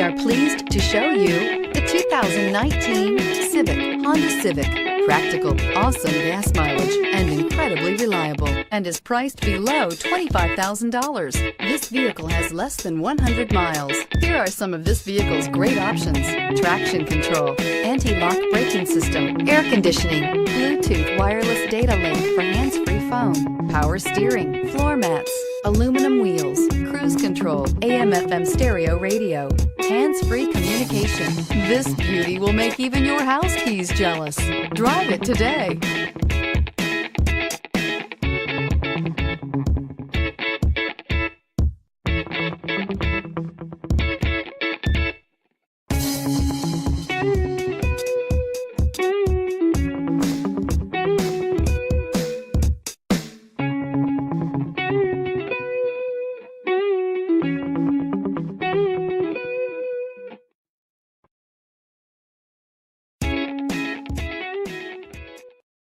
are pleased to show you the 2019 Honda Civic. Practical, awesome gas mileage, and incredibly reliable, and is priced below $25,000. This vehicle has less than 100 miles. Here are some of this vehicle's great options: traction control, anti-lock braking system, air conditioning, Bluetooth wireless data link for hands-free phone, power steering, floor mats, aluminum wheels, cruise control, AM/FM stereo radio, hands-free communication. This beauty will make even your house keys jealous. Drive it today.